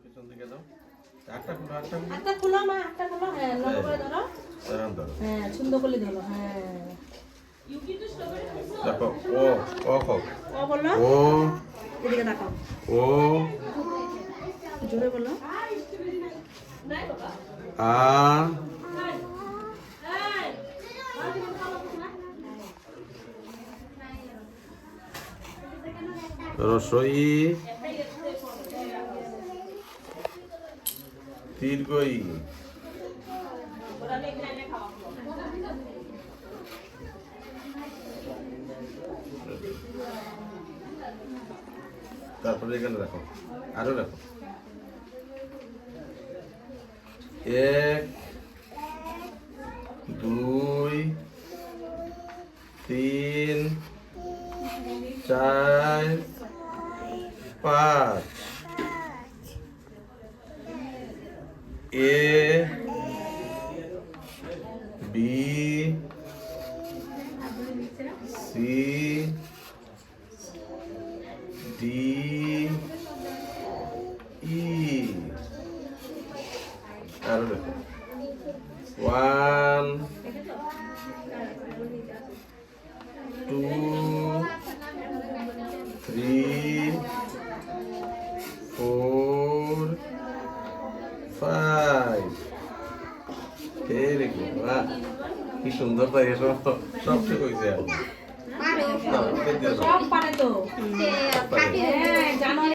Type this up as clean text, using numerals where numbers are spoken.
পিছন দিকে দাও। একটা খুলো, একটা খুলো। একটা খোলো মা, একটা খোলো। হ্যাঁ, লম্বা করে ধরো। দাঁড়ান, দাঁড়ান। হ্যাঁ, সুন্দর করে ধরো। হ্যাঁ। দেখো, ও ও হোক। ও বলো। ও এদিকে তাকাও। ও জোরে বলো। আ রসই দীর্ঘই তারপরে এখানে রাখো, আরো রাখো। 1 2 3 4 5 A B C D E আরো দেখো 1 2 3 4 5 ভেরি গুড। বাহ, কি সুন্দর তাই সব সব ঠিক হয়েছে। সব পারে তো। হ্যাঁ, জানো